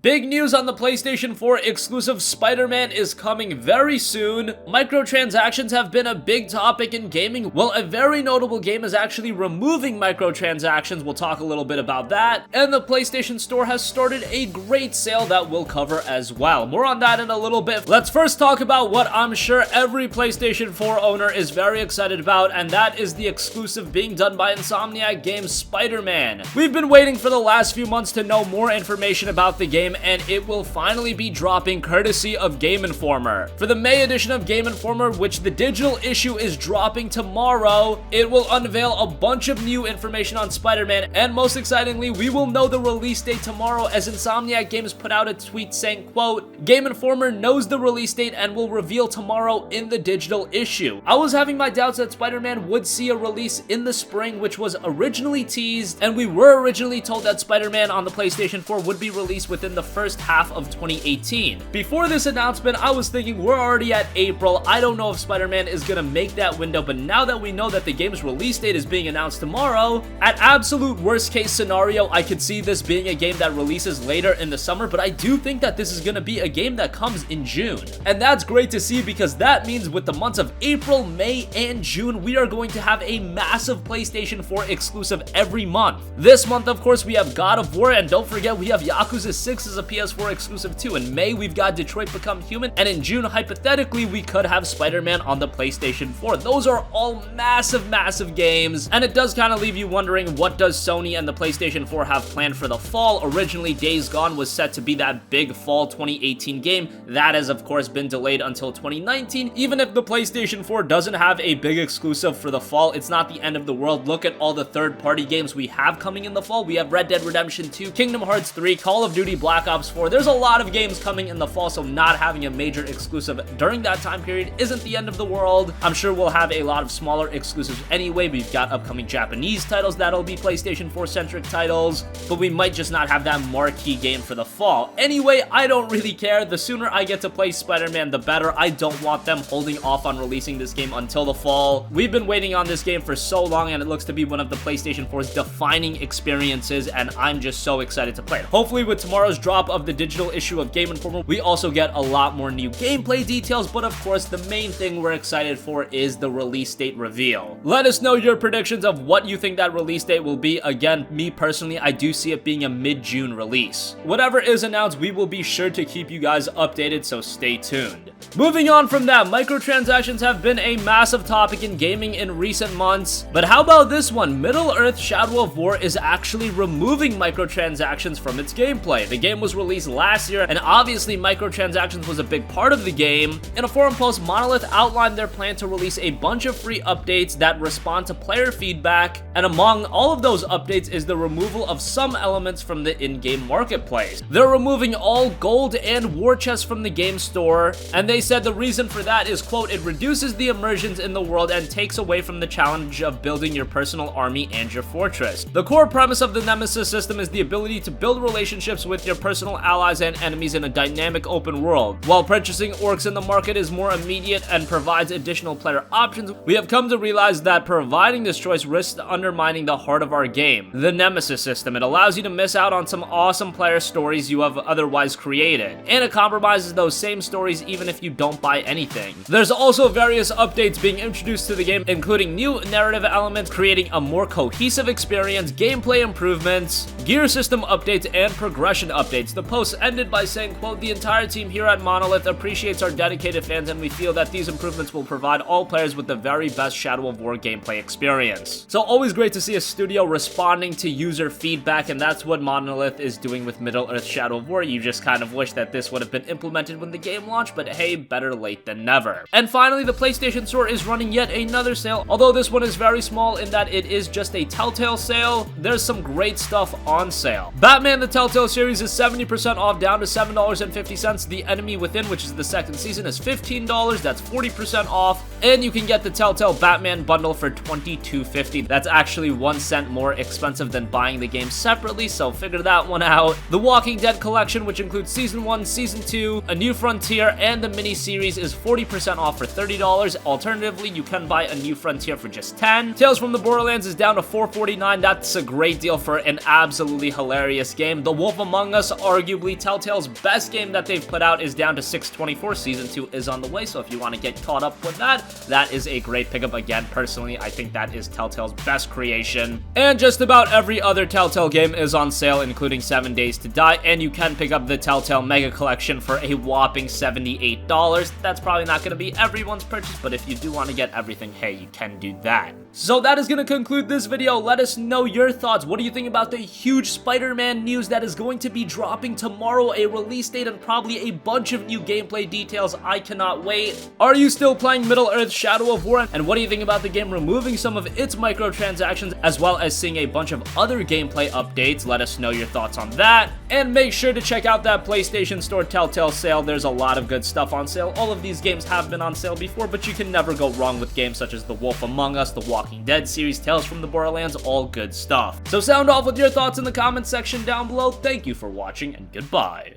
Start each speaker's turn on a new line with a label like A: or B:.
A: Big news on the PlayStation 4 exclusive Spider-Man is coming very soon. Microtransactions have been a big topic in gaming. Well, a very notable game is actually removing microtransactions. We'll talk a little bit about that. And the PlayStation Store has started a great sale that we'll cover as well. More on that in a little bit. Let's first talk about what I'm sure every PlayStation 4 owner is very excited about, and that is the exclusive being done by Insomniac Games, Spider-Man. We've been waiting for the last few months to know more information about the game, and it will finally be dropping courtesy of Game Informer. For the May edition of Game Informer, which the digital issue is dropping tomorrow, it will unveil a bunch of new information on Spider-Man, and most excitingly, we will know the release date tomorrow, as Insomniac Games put out a tweet saying, quote, Game Informer knows the release date and will reveal tomorrow in the digital issue. I was having my doubts that Spider-Man would see a release in the spring, which was originally teased, and we were originally told that Spider-Man on the PlayStation 4 would be released within the first half of 2018. Before this announcement, I was thinking we're already at April. I don't know if Spider-Man is gonna make that window, but now that we know that the game's release date is being announced tomorrow, at absolute worst case scenario, I could see this being a game that releases later in the summer, but I do think that this is gonna be a game that comes in June. And that's great to see, because that means with the months of April, May, and June, we are going to have a massive PlayStation 4 exclusive every month. This month, of course, we have God of War, and don't forget, we have Yakuza 6 as a PS4 exclusive too. In May, we've got Detroit Become Human, and in June, hypothetically, we could have Spider-Man on the PlayStation 4. Those are all massive games, and it does kind of leave you wondering, what does Sony and the PlayStation 4 have planned for the fall? Originally, Days Gone was set to be that big fall 2018 game. That has, of course, been delayed until 2019. Even if the PlayStation 4 doesn't have a big exclusive for the fall, it's not the end of the world. Look at all the third-party games we have coming in the fall. We have Red Dead Redemption 2, Kingdom Hearts 3, Call of Duty Black Ops 4. There's a lot of games coming in the fall, so not having a major exclusive during that time period isn't the end of the world. I'm sure we'll have a lot of smaller exclusives anyway. We've got upcoming Japanese titles that'll be PlayStation 4-centric titles, but we might just not have that marquee game for the fall. Anyway, I don't really care. The sooner I get to play Spider-Man, the better. I don't want them holding off on releasing this game until the fall. We've been waiting on this game for so long, and it looks to be one of the PlayStation 4's defining experiences, and I'm just so excited to play it. Hopefully, with tomorrow's drop of the digital issue of Game Informer, we also get a lot more new gameplay details, but of course, the main thing we're excited for is the release date reveal. Let us know your predictions of what you think that release date will be. Again, me personally, I do see it being a mid-June release. Whatever is announced, we will be sure to keep you guys updated, so stay tuned. Moving on from that, microtransactions have been a massive topic in gaming in recent months, but how about this one? Middle-earth Shadow of War is actually removing microtransactions from its gameplay. The game was released last year, and obviously microtransactions was a big part of the game. In a forum post, Monolith outlined their plan to release a bunch of free updates that respond to player feedback, and among all of those updates is the removal of some elements from the in-game marketplace. They're removing all gold and war chests from the game store, and they said the reason for that is, quote, it reduces the immersions in the world and takes away from the challenge of building your personal army and your fortress. The core premise of the Nemesis system is the ability to build relationships with your personal allies and enemies in a dynamic open world. While purchasing orcs in the market is more immediate and provides additional player options, we have come to realize that providing this choice risks undermining the heart of our game, the Nemesis system. It allows you to miss out on some awesome player stories you have otherwise created, and it compromises those same stories even if you don't buy anything. There's also various updates being introduced to the game, including new narrative elements, creating a more cohesive experience, gameplay improvements, gear system updates, and progression updates. The post ended by saying, quote, the entire team here at Monolith appreciates our dedicated fans, and we feel that these improvements will provide all players with the very best Shadow of War gameplay experience. So always great to see a studio responding to user feedback, and that's what Monolith is doing with Middle-earth Shadow of War. You just kind of wish that this would have been implemented when the game launched, but hey, better late than never. And finally, the PlayStation Store is running yet another sale, although this one is very small in that it is just a Telltale sale. There's some great stuff on sale. Batman the Telltale series is 70% off, down to $7.50. The Enemy Within, which is the second season, is $15. That's 40% off. and you can get the Telltale Batman bundle for $22.50. That's actually 1 cent more expensive than buying the game separately, so figure that one out. The Walking Dead collection, which includes Season 1, Season 2, A New Frontier, and the mini-series, is 40% off for $30. Alternatively, you can buy A New Frontier for just $10. Tales from the Borderlands is down to $4.49. That's a great deal for an absolutely hilarious game. The Wolf Among Us, arguably Telltale's best game that they've put out, is down to $6.24. Season 2 is on the way, so if you want to get caught up with that, that is a great pickup. Again, personally, I think that is Telltale's best creation. And just about every other Telltale game is on sale, including 7 Days to Die, and you can pick up the Telltale Mega Collection for a whopping $78. That's probably not going to be everyone's purchase, but if you do want to get everything, hey, you can do that. So that is going to conclude this video. Let us know your thoughts. What do you think about the huge Spider-Man news that is going to be dropping tomorrow? A release date and probably a bunch of new gameplay details. I cannot wait. Are you still playing Middle-earth Shadow of War? And what do you think about the game removing some of its microtransactions, as well as seeing a bunch of other gameplay updates? Let us know your thoughts on that. And make sure to check out that PlayStation Store Telltale sale. There's a lot of good stuff on sale. All of these games have been on sale before, but you can never go wrong with games such as The Wolf Among Us, The Walking Dead series, Tales from the Borderlands, all good stuff. So sound off with your thoughts in the comments section down below. Thank you for watching, and goodbye.